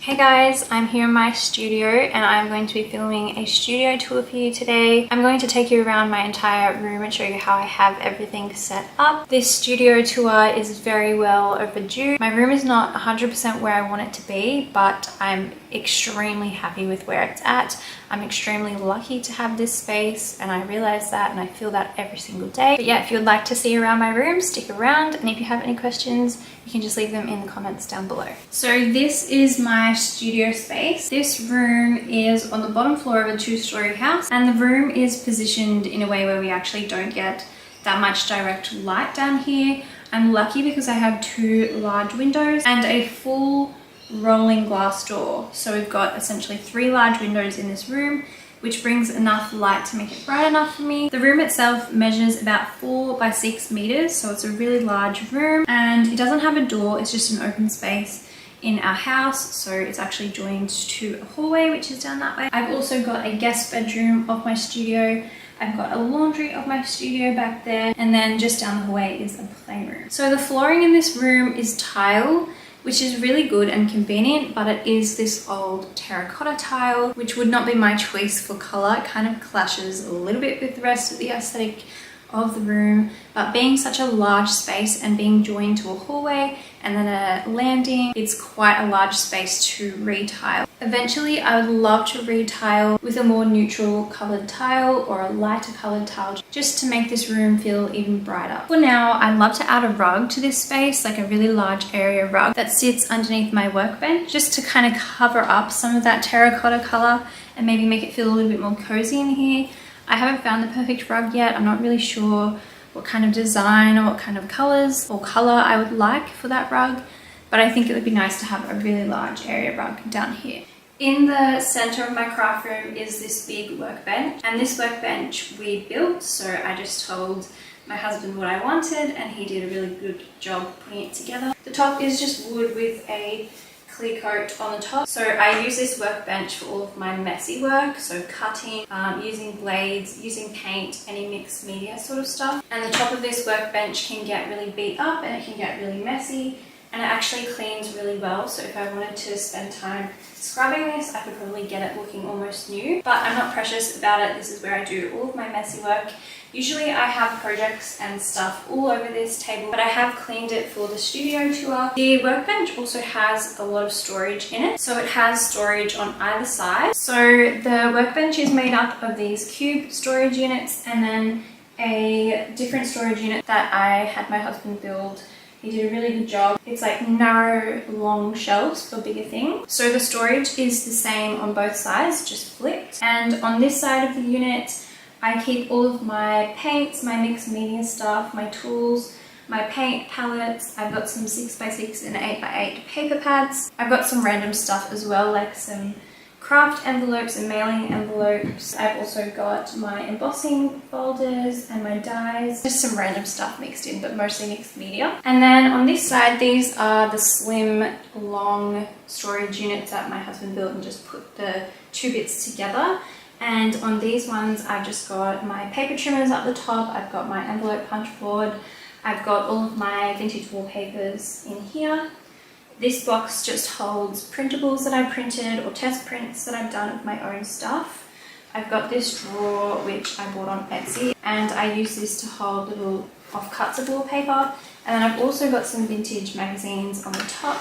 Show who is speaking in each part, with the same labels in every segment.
Speaker 1: Hey guys, I'm here in my studio and I'm going to be filming a studio tour for you today. I'm going to take you around my entire room and show you how I have everything set up. This studio tour is very well overdue. My room is not 100% where I want it to be, but I'm extremely happy with where it's at. I'm extremely lucky to have this space and I realize that and I feel that every single day. But yeah, if you'd like to see around my room, stick around, and if you have any questions, you can just leave them in the comments down below. So this is my studio space. This room is on the bottom floor of a 2-story house, and the room is positioned in a way where we actually don't get that much direct light down here. I'm lucky because I have 2 large windows and a full rolling glass door. So we've got essentially 3 large windows in this room, which brings enough light to make it bright enough for me. The room itself measures about 4 by 6 meters, so it's a really large room, and it doesn't have a door, it's just an open space in our house, so it's actually joined to a hallway which is down that way. I've also got a guest bedroom of my studio. I've got a laundry of my studio back there, and then just down the hallway is a playroom. So the flooring in this room is tile, which is really good and convenient, but it is this old terracotta tile, which would not be my choice for color. It kind of clashes a little bit with the rest of the aesthetic of the room, but being such a large space and being joined to a hallway and then a landing, it's quite a large space to retile. Eventually I would love to retile with a more neutral colored tile or a lighter colored tile, just to make this room feel even brighter. For now, I'd love to add a rug to this space, like a really large area rug that sits underneath my workbench, just to kind of cover up some of that terracotta color and maybe make it feel a little bit more cozy in here. I haven't found the perfect rug yet. I'm not really sure what kind of design or what kind of colors or color I would like for that rug, but I think it would be nice to have a really large area rug down here. In the center of my craft room is this big workbench, and this workbench we built, so I just told my husband what I wanted and he did a really good job putting it together. The top is just wood with a clear coat on the top. So I use this workbench for all of my messy work, so cutting, using blades, using paint, any mixed media sort of stuff. And the top of this workbench can get really beat up and it can get really messy, and it actually cleans really well. So if I wanted to spend time scrubbing this, I could probably get it looking almost new, but I'm not precious about it. This is where I do all of my messy work. Usually I have projects and stuff all over this table, but I have cleaned it for the studio tour. The workbench also has a lot of storage in it. So it has storage on either side. So the workbench is made up of these cube storage units and then a different storage unit that I had my husband build. He did a really good job. It's like narrow, long shelves for bigger things. So the storage is the same on both sides, just flipped. And on this side of the unit, I keep all of my paints, my mixed media stuff, my tools, my paint palettes. I've got some 6x6 and 8x8 paper pads. I've got some random stuff as well, like some craft envelopes and mailing envelopes. I've also got my embossing folders and my dies. Just some random stuff mixed in, but mostly mixed media. And then on this side, these are the slim, long storage units that my husband built and just put the 2 bits together. And on these ones, I've just got my paper trimmers up the top. I've got my envelope punch board. I've got all of my vintage wallpapers in here. This box just holds printables that I printed or test prints that I've done of my own stuff. I've got this drawer which I bought on Etsy, and I use this to hold little offcuts of wallpaper. And then I've also got some vintage magazines on the top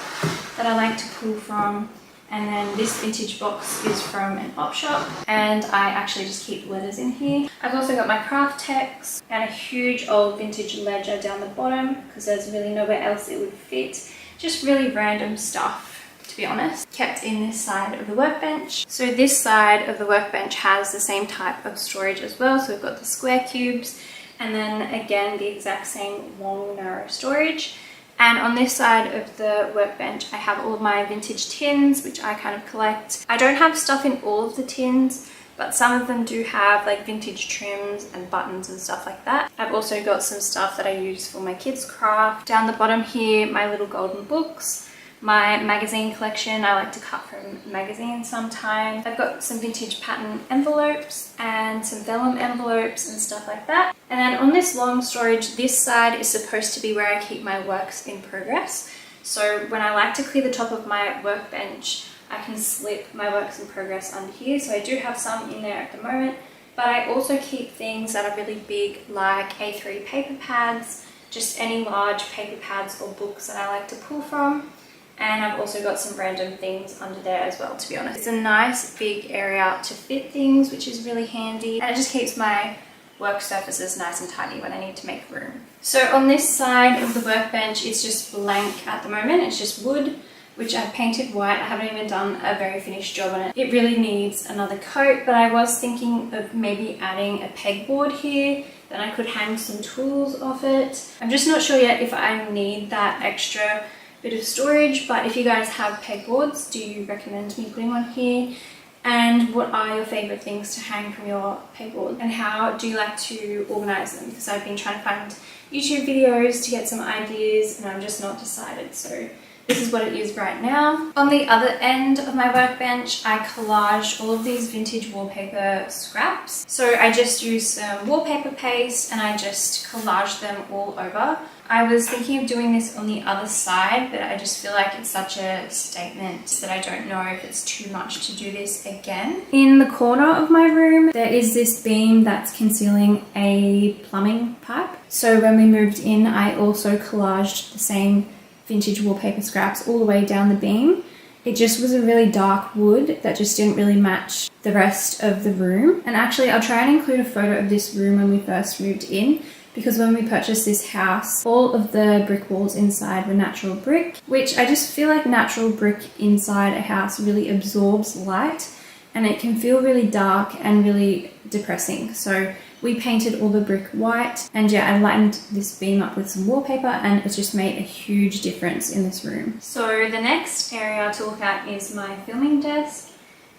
Speaker 1: that I like to pull from. And then this vintage box is from an op shop, and I actually just keep letters in here. I've also got my craft text and a huge old vintage ledger down the bottom because there's really nowhere else it would fit. Just really random stuff, to be honest, kept in this side of the workbench. So this side of the workbench has the same type of storage as well. So we've got the square cubes and then again the exact same long narrow storage. And on this side of the workbench, I have all of my vintage tins, which I kind of collect. I don't have stuff in all of the tins, but some of them do have like vintage trims and buttons and stuff like that. I've also got some stuff that I use for my kids' craft. Down the bottom here, my little golden books. My magazine collection, I like to cut from magazines sometimes. I've got some vintage pattern envelopes and some vellum envelopes and stuff like that. And then on this long storage, this side is supposed to be where I keep my works in progress. So when I like to clear the top of my workbench, I can slip my works in progress under here. So I do have some in there at the moment, but I also keep things that are really big, like A3 paper pads, just any large paper pads or books that I like to pull from. And I've also got some random things under there as well, to be honest. It's a nice big area to fit things, which is really handy. And it just keeps my work surfaces nice and tidy when I need to make room. So on this side of the workbench, it's just blank at the moment. It's just wood, which I've painted white. I haven't even done a very finished job on it. It really needs another coat, but I was thinking of maybe adding a pegboard here. Then I could hang some tools off it. I'm just not sure yet if I need that extra bit of storage, but if you guys have pegboards, do you recommend me putting one here? And what are your favorite things to hang from your pegboard, and how do you like to organize them? Because I've been trying to find YouTube videos to get some ideas and I'm just not decided, so this is what it is right now. On the other end of my workbench, I collaged all of these vintage wallpaper scraps. So I just used some wallpaper paste and I just collaged them all over. I was thinking of doing this on the other side, but I just feel like it's such a statement that I don't know if it's too much to do this again. In the corner of my room, there is this beam that's concealing a plumbing pipe. So when we moved in, I also collaged the same vintage wallpaper scraps all the way down the beam. It just was a really dark wood that just didn't really match the rest of the room. And actually, I'll try and include a photo of this room when we first moved in, because when we purchased this house, all of the brick walls inside were natural brick, which I just feel like natural brick inside a house really absorbs light and it can feel really dark and really depressing. So we painted all the brick white, and yeah, I lightened this beam up with some wallpaper and it's just made a huge difference in this room. So the next area to look at is my filming desk.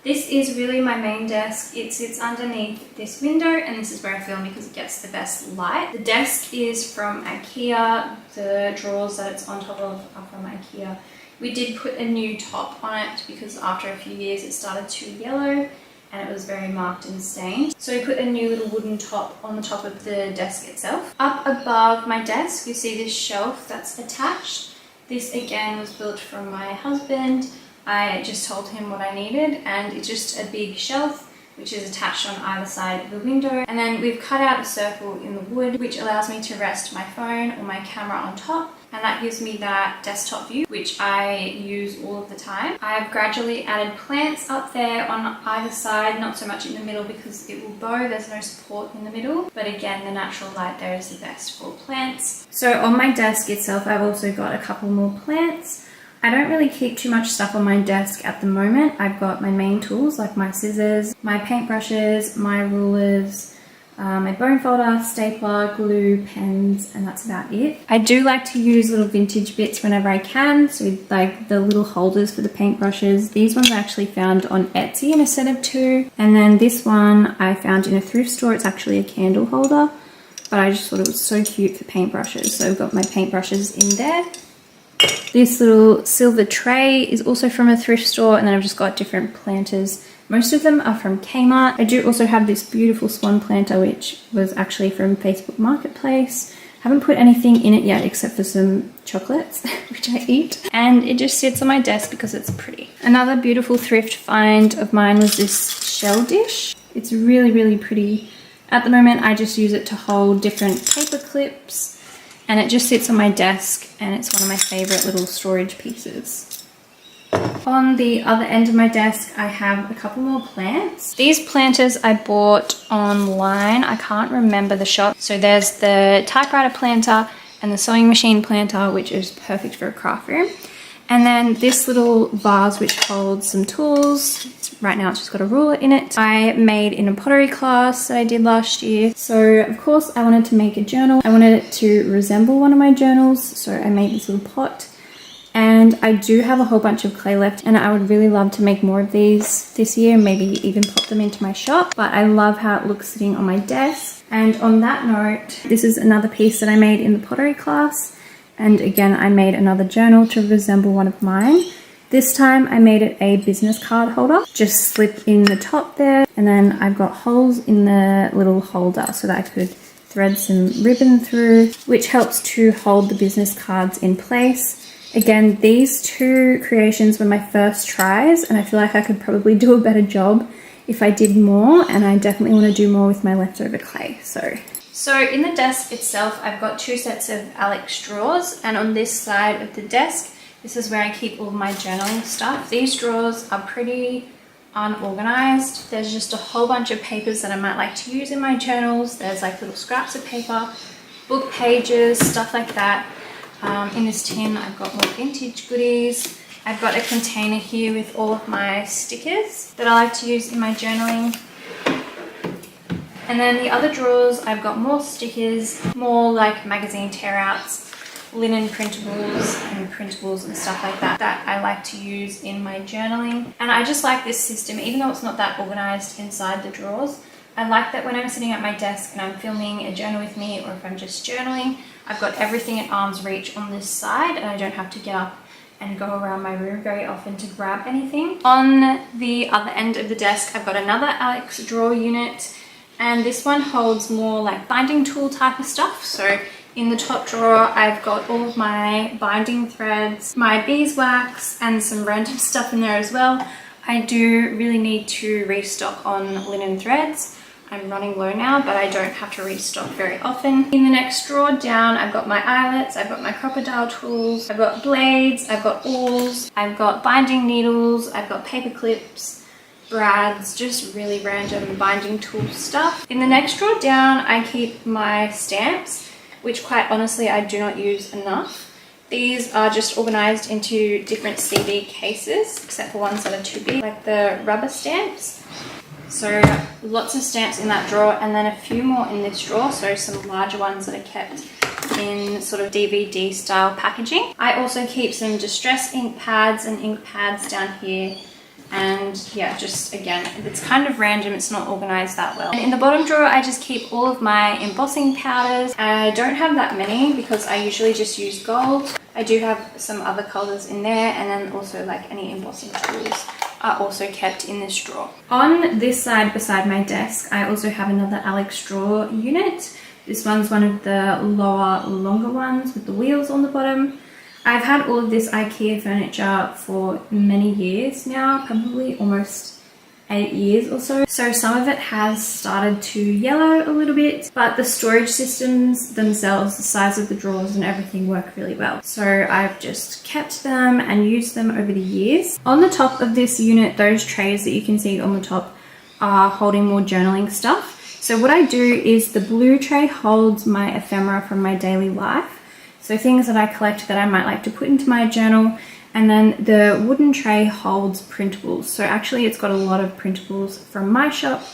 Speaker 1: This is really my main desk. It sits underneath this window and this is where I film because it gets the best light. The desk is from IKEA. The drawers that it's on top of are from IKEA. We did put a new top on it because after a few years it started to yellow and it was very marked and stained. So we put a new little wooden top on the top of the desk itself. Up above my desk, you see this shelf that's attached. This again was built from my husband. I just told him what I needed, and it's just a big shelf which is attached on either side of the window. And then we've cut out a circle in the wood which allows me to rest my phone or my camera on top, and that gives me that desktop view which I use all of the time. I've gradually added plants up there on either side, not so much in the middle because it will bow, there's no support in the middle, but again the natural light there is the best for plants. So on my desk itself I've also got a couple more plants. I don't really keep too much stuff on my desk at the moment. I've got my main tools like my scissors, my paintbrushes, my rulers, my bone folder, stapler, glue, pens, and that's about it. I do like to use little vintage bits whenever I can, so like the little holders for the paintbrushes. These ones I actually found on Etsy in a set of 2, and then this one I found in a thrift store. It's actually a candle holder, but I just thought it was so cute for paintbrushes, so I've got my paintbrushes in there. This little silver tray is also from a thrift store, and then I've just got different planters. Most of them are from Kmart. I do also have this beautiful swan planter which was actually from Facebook Marketplace. Haven't put anything in it yet except for some chocolates which I eat, and it just sits on my desk because it's pretty. Another beautiful thrift find of mine was this shell dish. It's really pretty. At the moment I just use it to hold different paper clips, and it just sits on my desk and it's one of my favorite little storage pieces. On the other end of my desk I have a couple more plants. These planters I bought online. I can't remember the shop. So there's the typewriter planter and the sewing machine planter, which is perfect for a craft room. And then this little vase which holds some tools. Right now it's just got a ruler in it. I made in a pottery class that I did last year. So of course I wanted to make a journal. I wanted it to resemble one of my journals. So I made this little pot. And I do have a whole bunch of clay left, and I would really love to make more of these this year, maybe even pop them into my shop. But I love how it looks sitting on my desk. And on that note, this is another piece that I made in the pottery class. And again, I made another journal to resemble one of mine. This time I made it a business card holder. Just slip in the top there, and then I've got holes in the little holder so that I could thread some ribbon through, which helps to hold the business cards in place. Again, these two creations were my first tries, and I feel like I could probably do a better job if I did more, and I definitely want to do more with my leftover clay. So in the desk itself, I've got two sets of KALLAX drawers, and on this side of the desk, this is where I keep all my journaling stuff. These drawers are pretty unorganized. There's just a whole bunch of papers that I might like to use in my journals. There's like little scraps of paper, book pages, stuff like that. In this tin, I've got more vintage goodies. I've got a container here with all of my stickers that I like to use in my journaling. And then the other drawers, I've got more stickers, more like magazine tear-outs, linen printables and stuff like that that I like to use in my journaling. And I just like this system, even though it's not that organized inside the drawers. I like that when I'm sitting at my desk and I'm filming a journal with me, or if I'm just journaling, I've got everything at arm's reach on this side, and I don't have to get up and go around my room very often to grab anything. On the other end of the desk, I've got another KALLAX drawer unit, and this one holds more like binding tool type of stuff. So in the top drawer, I've got all of my binding threads, my beeswax, and some random stuff in there as well. I do really need to restock on linen threads. I'm running low now, but I don't have to restock very often. In the next drawer down, I've got my eyelets, I've got my crocodile tools, I've got blades, I've got awls, I've got binding needles, I've got paper clips, brads, just really random binding tool stuff. In the next drawer down, I keep my stamps, which quite honestly I do not use enough. These are just organized into different CD cases, except for ones that are too big, like the rubber stamps. So lots of stamps in that drawer, and then a few more in this drawer, so some larger ones that are kept in sort of DVD style packaging. I also keep some distress ink pads and ink pads down here. And yeah, just again, it's kind of random, it's not organized that well. And in the bottom drawer, I just keep all of my embossing powders. I don't have that many because I usually just use gold. I do have some other colors in there, and then also like any embossing tools are also kept in this drawer. On this side beside my desk, I also have another KALLAX drawer unit. This one's one of the longer ones with the wheels on the bottom. I've had all of this IKEA furniture for many years now, probably almost 8 years or so. So some of it has started to yellow a little bit, but the storage systems themselves, the size of the drawers and everything work really well. So I've just kept them and used them over the years. On the top of this unit, those trays that you can see on the top are holding more journaling stuff. So what I do is the blue tray holds my ephemera from my daily life. So things that I collect that I might like to put into my journal. And then the wooden tray holds printables. So actually it's got a lot of printables from my shop.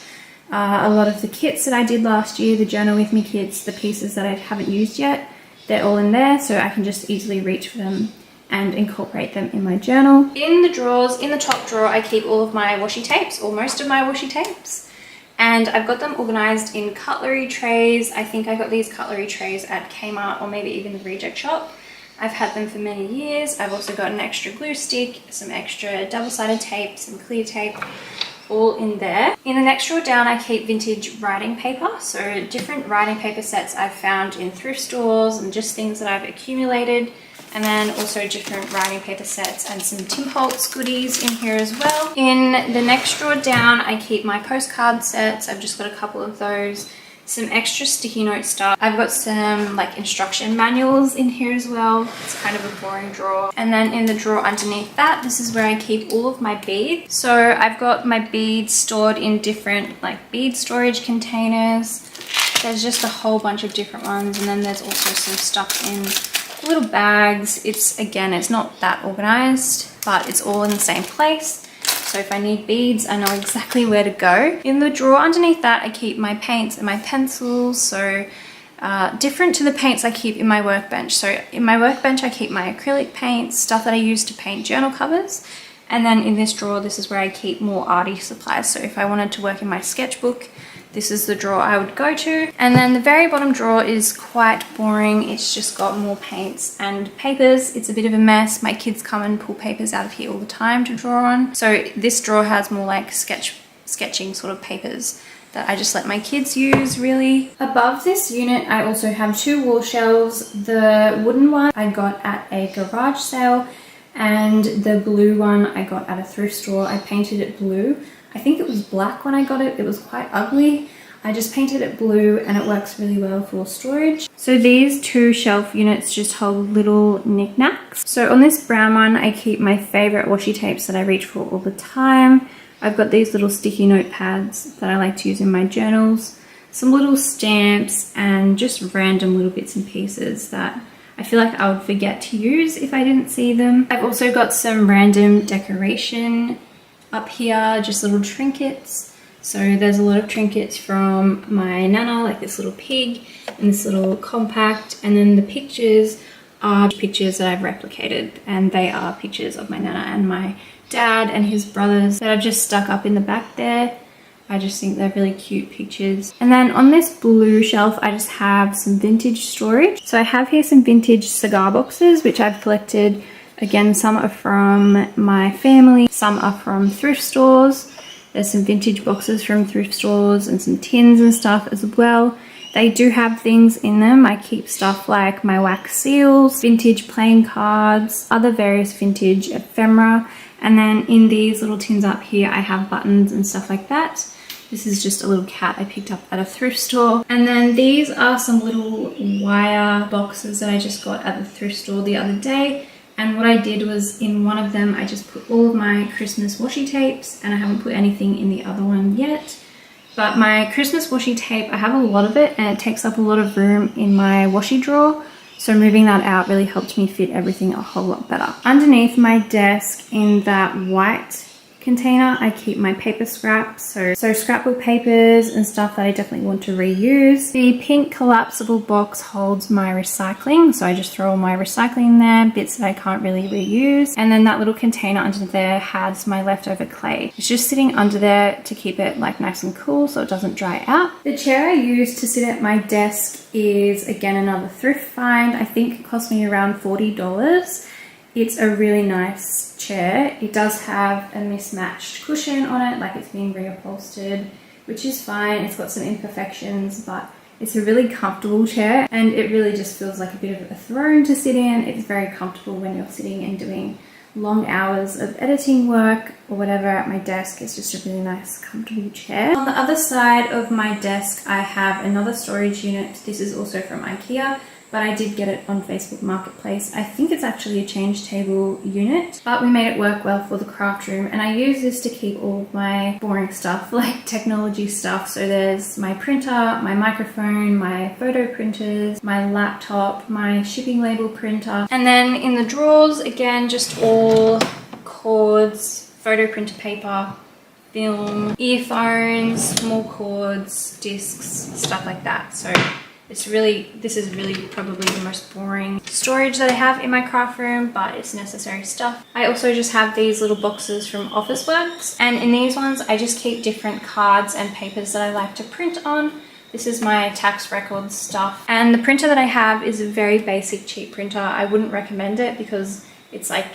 Speaker 1: A lot of the kits that I did last year, the Journal With Me kits, the pieces that I haven't used yet, they're all in there. So I can just easily reach for them and incorporate them in my journal. In the drawers, in the top drawer, I keep all of my washi tapes, or most of my washi tapes. And I've got them organized in cutlery trays. I think I got these cutlery trays at Kmart or maybe even the Reject Shop. I've had them for many years. I've also got an extra glue stick, some extra double-sided tape, some clear tape, all in there. In the next drawer down, I keep vintage writing paper. So different writing paper sets I've found in thrift stores and just things that I've accumulated. And then also different writing paper sets and some Tim Holtz goodies in here as well. In the next drawer down, I keep my postcard sets. I've just got a couple of those. Some extra sticky note stuff. I've got some like instruction manuals in here as well. It's kind of a boring drawer. And then in the drawer underneath that, this is where I keep all of my beads. So I've got my beads stored in different like bead storage containers. There's just a whole bunch of different ones. And then there's also some stuff in little bags. It's not that organized, but it's all in the same place. So if I need beads, I know exactly where to go. In the drawer underneath that, I keep my paints and my pencils. So different to the paints I keep in my workbench. So in my workbench, I keep my acrylic paints, stuff that I use to paint journal covers. And then in this drawer, this is where I keep more arty supplies. So if I wanted to work in my sketchbook, this is the drawer I would go to. And then the very bottom drawer is quite boring. It's just got more paints and papers. It's a bit of a mess. My kids come and pull papers out of here all the time to draw on. So this drawer has more like sketching sort of papers that I just let my kids use really. Above this unit I also have 2 wall shelves. The wooden one I got at a garage sale and the blue one I got at a thrift store. I painted it blue. I think it was black when I got it. It was quite ugly. I just painted it blue and it works really well for storage. So these 2 shelf units just hold little knickknacks. So on this brown one I keep my favorite washi tapes that I reach for all the time. I've got these little sticky note pads that I like to use in my journals, some little stamps and just random little bits and pieces that I feel like I would forget to use if I didn't see them. I've also got some random decoration up here, just little trinkets. So there's a lot of trinkets from my nana, like this little pig and this little compact, and then the pictures are pictures that I've replicated, and they are pictures of my nana and my dad and his brothers that I've just stuck up in the back there. I just think they're really cute pictures. And then on this blue shelf I just have some vintage storage. So I have here some vintage cigar boxes which I've collected. Again, some are from my family, some are from thrift stores. There's some vintage boxes from thrift stores and some tins and stuff as well. They do have things in them. I keep stuff like my wax seals, vintage playing cards, other various vintage ephemera. And then in these little tins up here, I have buttons and stuff like that. This is just a little cat I picked up at a thrift store. And then these are some little wire boxes that I just got at the thrift store the other day. And what I did was in one of them, I just put all of my Christmas washi tapes, and I haven't put anything in the other one yet. But my Christmas washi tape, I have a lot of it and it takes up a lot of room in my washi drawer. So moving that out really helped me fit everything a whole lot better. Underneath my desk in that white container, I keep my paper scraps, so scrapbook papers and stuff that I definitely want to reuse. The pink collapsible box holds my recycling, so I just throw all my recycling in there, bits that I can't really reuse. And then that little container under there has my leftover clay. It's just sitting under there to keep it like nice and cool so it doesn't dry out. The chair I use to sit at my desk is again another thrift find. I think it cost me around $40. It's a really nice chair. It does have a mismatched cushion on it, like it's been reupholstered, which is fine. It's got some imperfections, but it's a really comfortable chair and it really just feels like a bit of a throne to sit in. It's very comfortable when you're sitting and doing long hours of editing work or whatever at my desk. It's just a really nice, comfortable chair. On the other side of my desk, I have another storage unit. This is also from IKEA, but I did get it on Facebook Marketplace. I think it's actually a change table unit, but we made it work well for the craft room. And I use this to keep all of my boring stuff, like technology stuff. So there's my printer, my microphone, my photo printers, my laptop, my shipping label printer. And then in the drawers, again, just all cords, photo printer paper, film, earphones, small cords, discs, stuff like that. So this is really probably the most boring storage that I have in my craft room, but it's necessary stuff. I also just have these little boxes from Officeworks, and in these ones I just keep different cards and papers that I like to print on. This is my tax records stuff, and the printer that I have is a very basic cheap printer. I wouldn't recommend it because it's like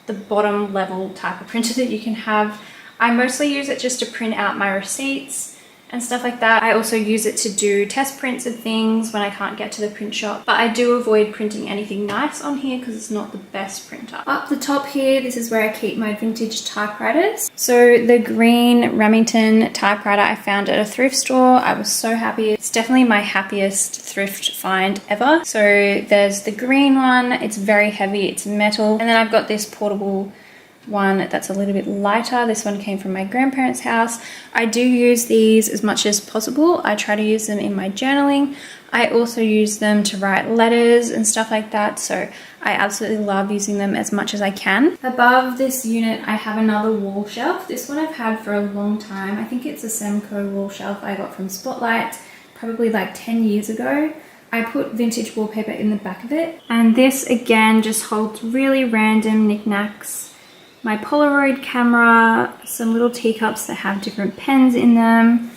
Speaker 1: the bottom level type of printer that you can have. I mostly use it just to print out my receipts and stuff like that. I also use it to do test prints of things when I can't get to the print shop, but I do avoid printing anything nice on here because it's not the best printer. Up the top here, this is where I keep my vintage typewriters. So the green Remington typewriter I found at a thrift store. I was so happy. It's definitely my happiest thrift find ever. So there's the green one. It's very heavy, it's metal. And then I've got this portable one that's a little bit lighter. This one came from my grandparents' house. I do use these as much as possible. I try to use them in my journaling. I also use them to write letters and stuff like that, so I absolutely love using them as much as I can. Above this unit I have another wall shelf. This one I've had for a long time. I think it's a Semco wall shelf I got from Spotlight probably like 10 years ago. I put vintage wallpaper in the back of it, and this again just holds really random knickknacks. My Polaroid camera, some little teacups that have different pens in them,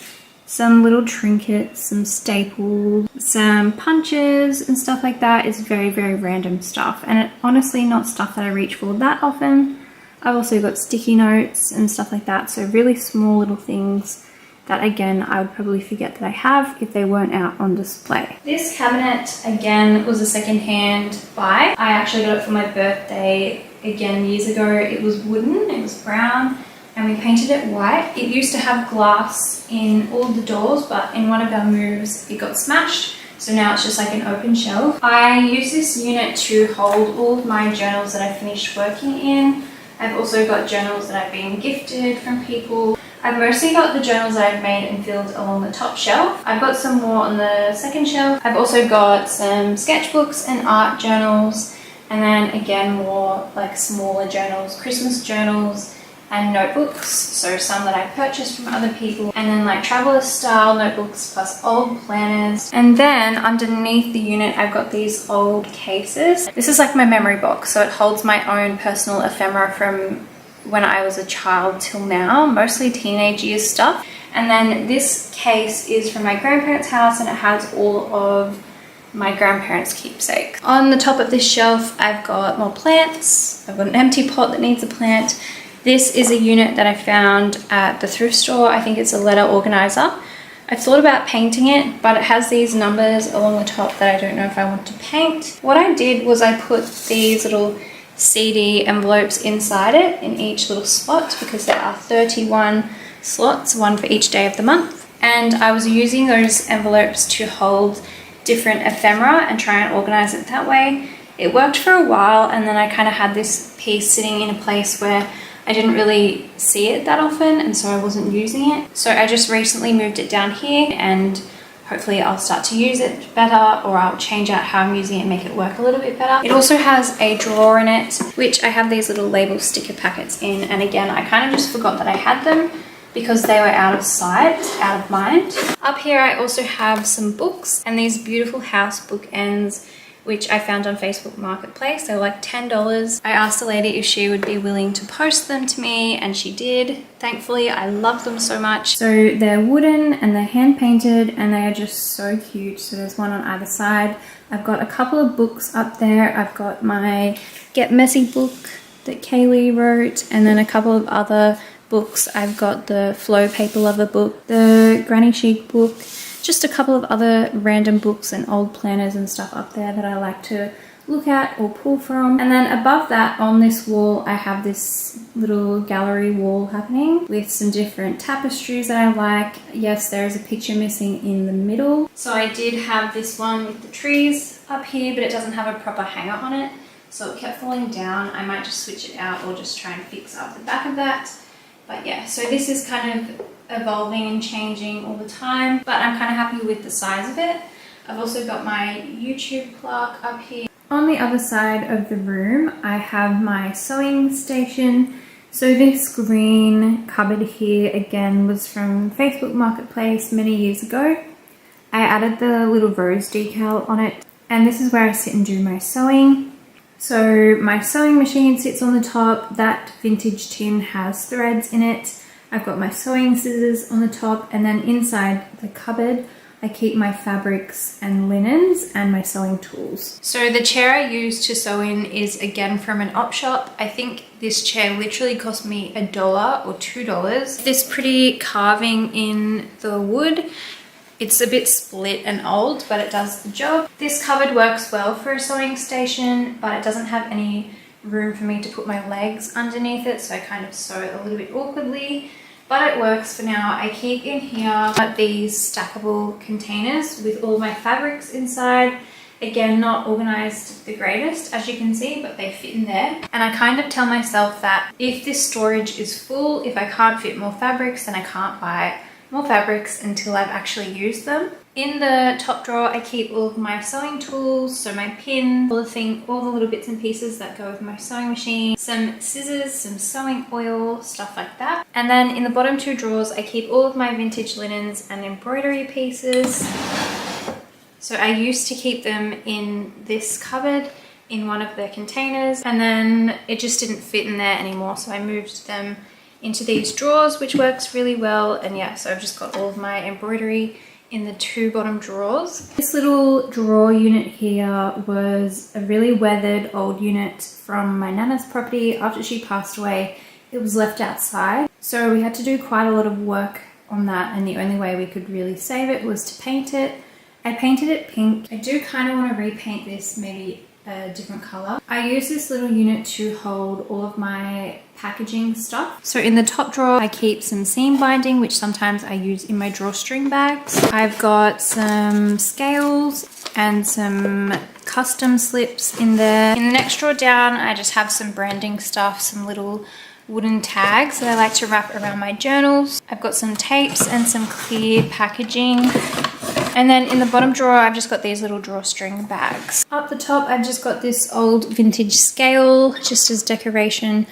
Speaker 1: some little trinkets, some staples, some punches and stuff like that. Is very, very random stuff, and it honestly not stuff that I reach for that often. I've also got sticky notes and stuff like that, so really small little things that again I would probably forget that I have if they weren't out on display. This cabinet again was a second-hand buy. I actually got it for my birthday again years ago. It was wooden, it was brown, and we painted it white. It used to have glass in all the doors, but in one of our moves it got smashed. So now it's just like an open shelf. I use this unit to hold all of my journals that I finished working in. I've also got journals that I've been gifted from people. I've mostly got the journals that I've made and filled along the top shelf. I've got some more on the second shelf. I've also got some sketchbooks and art journals, and then again more like smaller journals, Christmas journals and notebooks, so some that I purchased from other people, and then like traveler style notebooks plus old planners. And then underneath the unit I've got these old cases. This is like my memory box, so it holds my own personal ephemera from when I was a child till now, mostly teenage years stuff. And then this case is from my grandparents' house, and it has all of my grandparents' keepsake. On the top of this shelf I've got more plants. I've got an empty pot that needs a plant. This is a unit that I found at the thrift store. I think it's a letter organizer. I've thought about painting it, but it has these numbers along the top that I don't know if I want to paint. What I did was I put these little CD envelopes inside it in each little slot, because there are 31 slots, one for each day of the month. And I was using those envelopes to hold different ephemera and try and organize it that way. It worked for a while, and then I kind of had this piece sitting in a place where I didn't really see it that often, and so I wasn't using it. So I just recently moved it down here, and hopefully I'll start to use it better, or I'll change out how I'm using it and make it work a little bit better. It also has a drawer in it, which I have these little label sticker packets in, and again I kind of just forgot that I had them because they were out of sight, out of mind. Up here I also have some books and these beautiful house bookends, which I found on Facebook Marketplace. They were like $10. I asked the lady if she would be willing to post them to me, and she did. Thankfully, I love them so much. So they're wooden and they're hand painted, and they are just so cute. So there's one on either side. I've got a couple of books up there. I've got my Get Messy book that Kaylee wrote, and then a couple of other books. I've got the Flow Paper Lover book, the Granny Chic book, just a couple of other random books and old planners and stuff up there that I like to look at or pull from. And then above that on this wall I have this little gallery wall happening with some different tapestries that I like. Yes, there is a picture missing in the middle. So I did have this one with the trees up here, but it doesn't have a proper hanger on it, so it kept falling down. I might just switch it out or just try and fix up the back of that. But yeah, so this is kind of evolving and changing all the time, but I'm kind of happy with the size of it. I've also got my YouTube plug up here. On the other side of the room I have my sewing station. So this green cupboard here again was from Facebook Marketplace many years ago. I added the little rose decal on it, and this is where I sit and do my sewing. So my sewing machine sits on the top. That vintage tin has threads in it. I've got my sewing scissors on the top, and then inside the cupboard I keep my fabrics and linens and my sewing tools. So the chair I use to sew in is again from an op shop. I think this chair literally cost me $1 or $2. This pretty carving in the wood. It's a bit split and old, but it does the job. This cupboard works well for a sewing station, but it doesn't have any room for me to put my legs underneath it, so I kind of sew it a little bit awkwardly, but it works for now. I keep in here these stackable containers with all my fabrics inside. Again, not organized the greatest, as you can see, but they fit in there. And I kind of tell myself that if this storage is full, if I can't fit more fabrics, then I can't buy more fabrics until I've actually used them. In the top drawer I keep all of my sewing tools, so my pin, all the little bits and pieces that go with my sewing machine, some scissors, some sewing oil, stuff like that. And then in the bottom two drawers I keep all of my vintage linens and embroidery pieces. So I used to keep them in this cupboard in one of the containers, and then it just didn't fit in there anymore, so I moved them into these drawers, which works really well. And yeah, so I've just got all of my embroidery in the two bottom drawers. This little drawer unit here was a really weathered old unit from my nana's property. After she passed away, it was left outside, so we had to do quite a lot of work on that, and the only way we could really save it was to paint it. I painted it pink. I do kind of want to repaint this maybe a different color. I use this little unit to hold all of my packaging stuff. So in the top drawer, I keep some seam binding, which sometimes I use in my drawstring bags. I've got some scales and some custom slips in there. In the next drawer down, I just have some branding stuff, some little wooden tags that I like to wrap around my journals. I've got some tapes and some clear packaging. And then in the bottom drawer, I've just got these little drawstring bags. Up the top, I've just got this old vintage scale, just as decoration.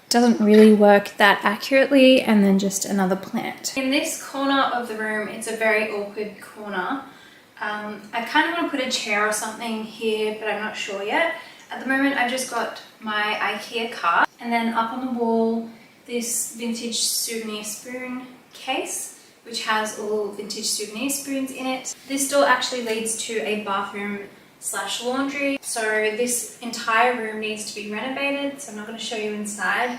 Speaker 1: Doesn't really work that accurately, and then just another plant. In this corner of the room, it's a very awkward corner. I kind of want to put a chair or something here, but I'm not sure yet. At the moment, I've just got my IKEA cart, and then up on the wall, this vintage souvenir spoon case, which has all vintage souvenir spoons in it. This door actually leads to a bathroom / laundry. So this entire room needs to be renovated. So I'm not going to show you inside,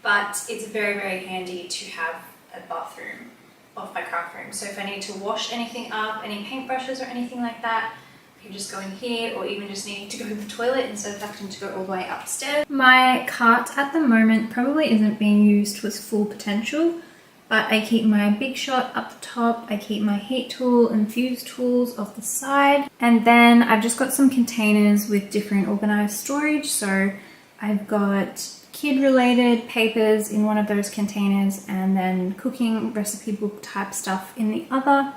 Speaker 1: but it's very, very handy to have a bathroom off my craft room. So if I need to wash anything up, any paintbrushes or anything like that, I can just go in here, or even just need to go to the toilet instead of having to go all the way upstairs. My cart at the moment probably isn't being used to its full potential. But I keep my Big Shot up the top, I keep my heat tool and fuse tools off the side, and then I've just got some containers with different organized storage. So I've got kid-related papers in one of those containers, and then cooking recipe book type stuff in the other.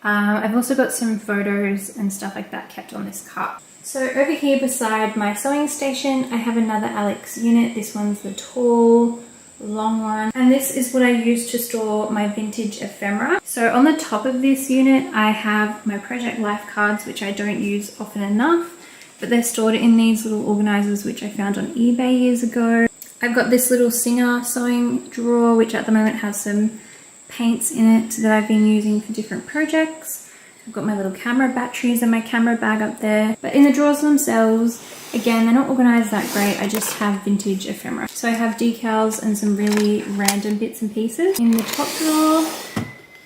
Speaker 1: I've also got some photos and stuff like that kept on this cart. So over here beside my sewing station, I have another KALLAX unit. This one's the tall, long one, and this is what I use to store my vintage ephemera. So on the top of this unit, I have my Project Life cards, which I don't use often enough, but they're stored in these little organizers which I found on eBay years ago. I've got this little Singer sewing drawer, which at the moment has some paints in it that I've been using for different projects. I've got my little camera batteries and my camera bag up there. But in the drawers themselves, again, they're not organized that great. I just have vintage ephemera. So I have decals and some really random bits and pieces. In the top drawer,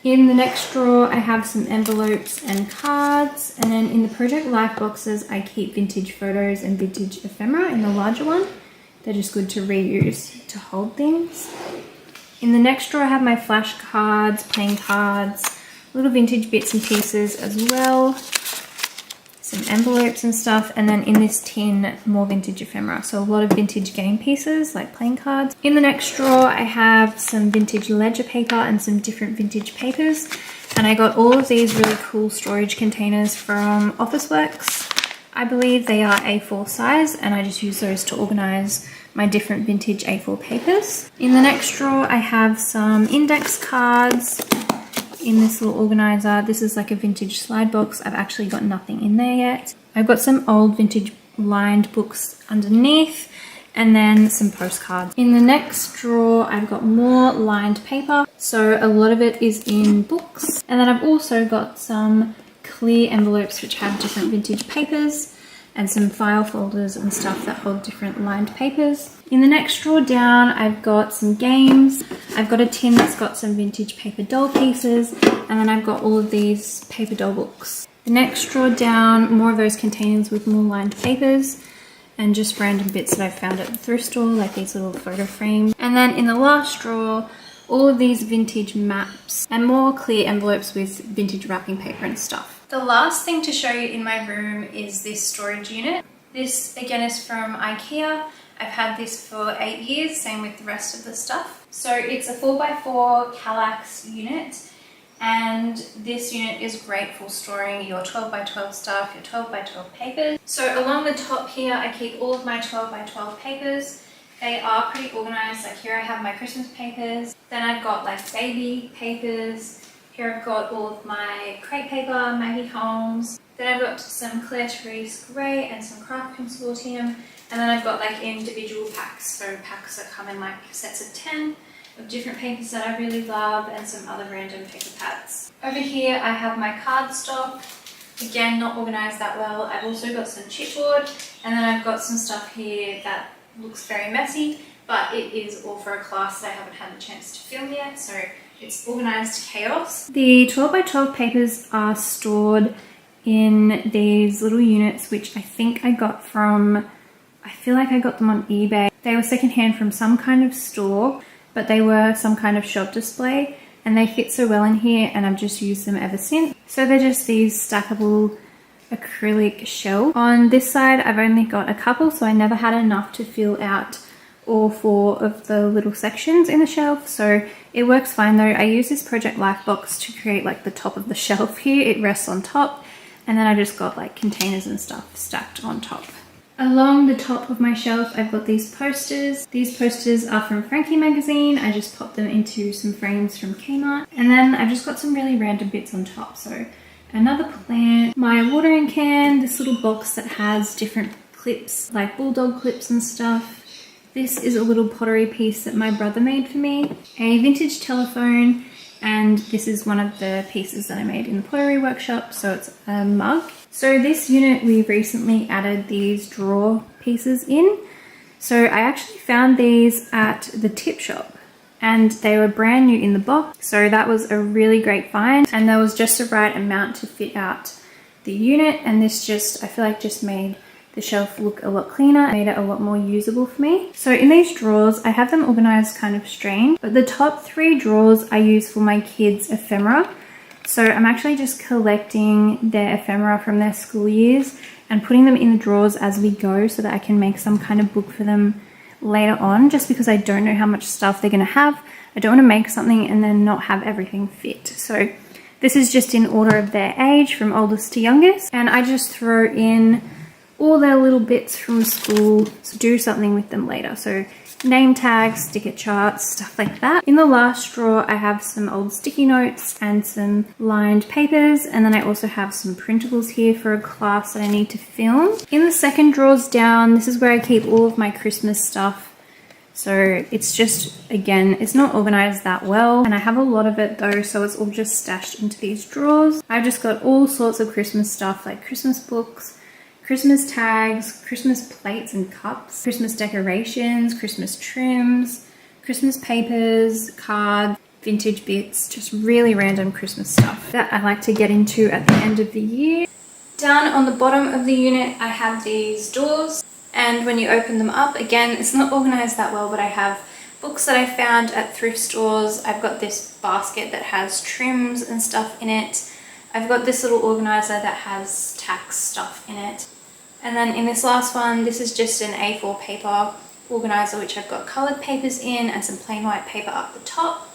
Speaker 1: in the next drawer, I have some envelopes and cards. And then in the Project Life boxes, I keep vintage photos and vintage ephemera in the larger one. They're just good to reuse to hold things. In the next drawer, I have my flashcards, playing cards, little vintage bits and pieces as well, some envelopes and stuff, and then in this tin, more vintage ephemera. So a lot of vintage game pieces like playing cards. In the next drawer, I have some vintage ledger paper and some different vintage papers. And I got all of these really cool storage containers from Officeworks. I believe they are A4 size, and I just use those to organize my different vintage A4 papers. In the next drawer, I have some index cards in this little organizer. This is like a vintage slide box. I've actually got nothing in there yet. I've got some old vintage lined books underneath, and then some postcards. In the next drawer, I've got more lined paper. So a lot of it is in books. And then I've also got some clear envelopes which have different vintage papers, and some file folders and stuff that hold different lined papers. In the next drawer down, I've got some games. I've got a tin that's got some vintage paper doll pieces, and then I've got all of these paper doll books. The next drawer down, more of those containers with more lined papers, and just random bits that I found at the thrift store, like these little photo frames. And then in the last drawer, all of these vintage maps and more clear envelopes with vintage wrapping paper and stuff. The last thing to show you in my room is this storage unit. This again is from IKEA. I've had this for 8 years, same with the rest of the stuff. So it's a 4x4 KALLAX unit, and this unit is great for storing your 12x12 stuff, your 12x12 papers. So along the top here, I keep all of my 12x12 papers. They are pretty organized. Like here I have my Christmas papers. Then I've got like baby papers. Here I've got all of my crepe paper, Maggie Holmes. Then I've got some Claire Therese Grey and some Craft Consortium. And then I've got like individual packs, so packs that come in like sets of 10 of different papers that I really love, and some other random paper pads. Over here I have my cardstock. Again, not organized that well. I've also got some chipboard, and then I've got some stuff here that looks very messy, but it is all for a class that I haven't had the chance to film yet, so It's organized chaos. The 12 by 12 papers are stored in these little units, which I think I got from, I feel like I got them on eBay. They were secondhand from some kind of store, but they were some kind of shop display, and they fit so well in here, and I've just used them ever since. So they're just these stackable acrylic shelves. On this side, I've only got a couple, so I never had enough to fill out all 4 of the little sections in the shelf, so it works fine though. I use this Project Life box to create like the top of the shelf here. It rests on top, and then I just got like containers and stuff stacked on top. Along the top of my shelf, I've got these posters. These posters are from Frankie magazine. I just popped them into some frames from Kmart, and then I've just got some really random bits on top. So another plant, my watering can, this little box that has different clips like bulldog clips and stuff. This is a little pottery piece that my brother made for me, a vintage telephone, and this is one of the pieces that I made in the pottery workshop, so it's a mug. So this unit, we recently added these drawer pieces in. So I actually found these at the tip shop, and they were brand new in the box, so that was a really great find, and there was just the right amount to fit out the unit, and this just, I feel like just made the shelf look a lot cleaner, made it a lot more usable for me. So in these drawers, I have them organized kind of strange, but the top 3 drawers I use for my kids' ephemera. So I'm actually just collecting their ephemera from their school years and putting them in the drawers as we go so that I can make some kind of book for them later on, just because I don't know how much stuff they're gonna have. I don't wanna make something and then not have everything fit. So this is just in order of their age from oldest to youngest, and I just throw in all their little bits from school to do something with them later. So name tags, sticker charts, stuff like that. In the last drawer, I have some old sticky notes and some lined papers, and then I also have some printables here for a class that I need to film. In the second drawers down, this is where I keep all of my Christmas stuff. So it's just, again, it's not organized that well, and I have a lot of it though, so it's all just stashed into these drawers. I've just got all sorts of Christmas stuff, like Christmas books, Christmas tags, Christmas plates and cups, Christmas decorations, Christmas trims, Christmas papers, cards, vintage bits, just really random Christmas stuff that I like to get into at the end of the year. Down on the bottom of the unit, I have these doors, and when you open them up, again, it's not organized that well, but I have books that I found at thrift stores. I've got this basket that has trims and stuff in it. I've got this little organizer that has tax stuff in it. And then in this last one, this is just an A4 paper organizer, which I've got colored papers in and some plain white paper up the top.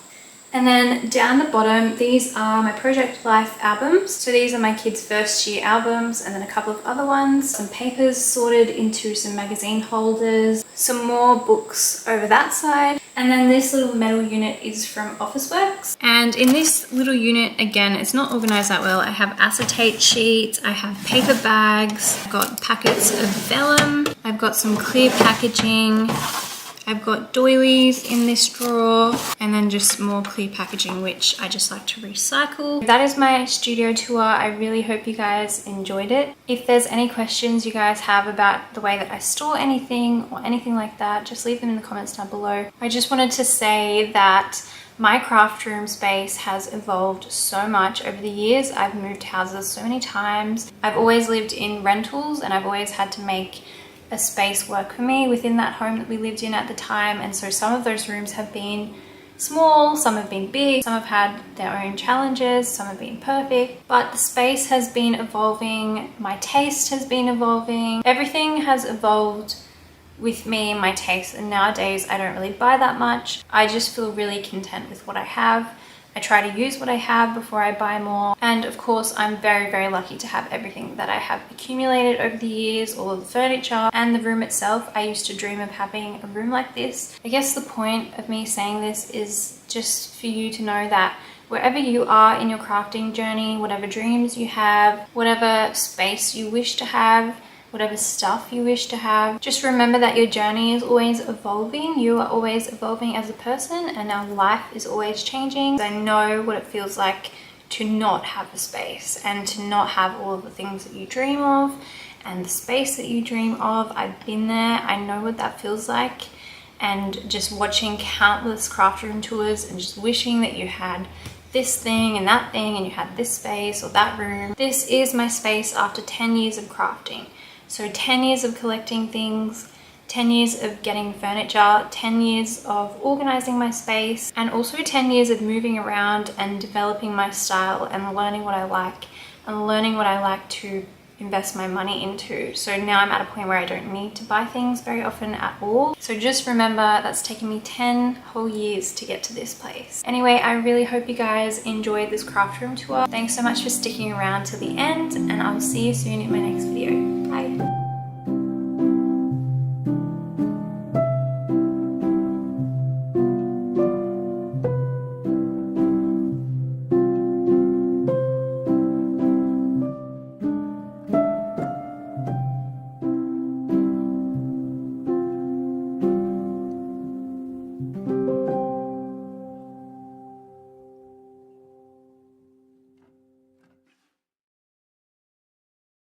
Speaker 1: And then down the bottom, these are my Project Life albums. So these are my kids' first year albums, and then a couple of other ones. Some papers sorted into some magazine holders, some more books over that side. And then this little metal unit is from Officeworks. And in this little unit, again, it's not organized that well. I have acetate sheets, I have paper bags, I've got packets of vellum, I've got some clear packaging, I've got doilies in this drawer, and then just more clear packaging, which I just like to recycle. That is my studio tour. I really hope you guys enjoyed it. If there's any questions you guys have about the way that I store anything or anything like that, just leave them in the comments down below. I just wanted to say that my craft room space has evolved so much over the years. I've moved houses so many times. I've always lived in rentals, and I've always had to make a space work for me within that home that we lived in at the time. And so some of those rooms have been small, some have been big, some have had their own challenges, some have been perfect, but the space has been evolving, my taste has been evolving, everything has evolved with me and my taste, and nowadays I don't really buy that much. I just feel really content with what I have. I try to use what I have before I buy more, and of course I'm very, very lucky to have everything that I have accumulated over the years, all of the furniture and the room itself. I used to dream of having a room like this. I guess the point of me saying this is just for you to know that wherever you are in your crafting journey, whatever dreams you have, whatever space you wish to have, whatever stuff you wish to have, just remember that your journey is always evolving. You are always evolving as a person, and our life is always changing. I know what it feels like to not have a space and to not have all of the things that you dream of and the space that you dream of. I've been there. I know what that feels like. and just watching countless craft room tours and just wishing that you had this thing and that thing and you had this space or that room. This is my space after 10 years of crafting. So 10 years of collecting things, 10 years of getting furniture, 10 years of organizing my space, and also 10 years of moving around and developing my style and learning what I like and learning what I like to invest my money into. So now I'm at a point where I don't need to buy things very often at all. So just remember, that's taken me 10 whole years to get to this place. Anyway, I really hope you guys enjoyed this craft room tour. Thanks so much for sticking around to the end, and I'll see you soon in my next video. Bye.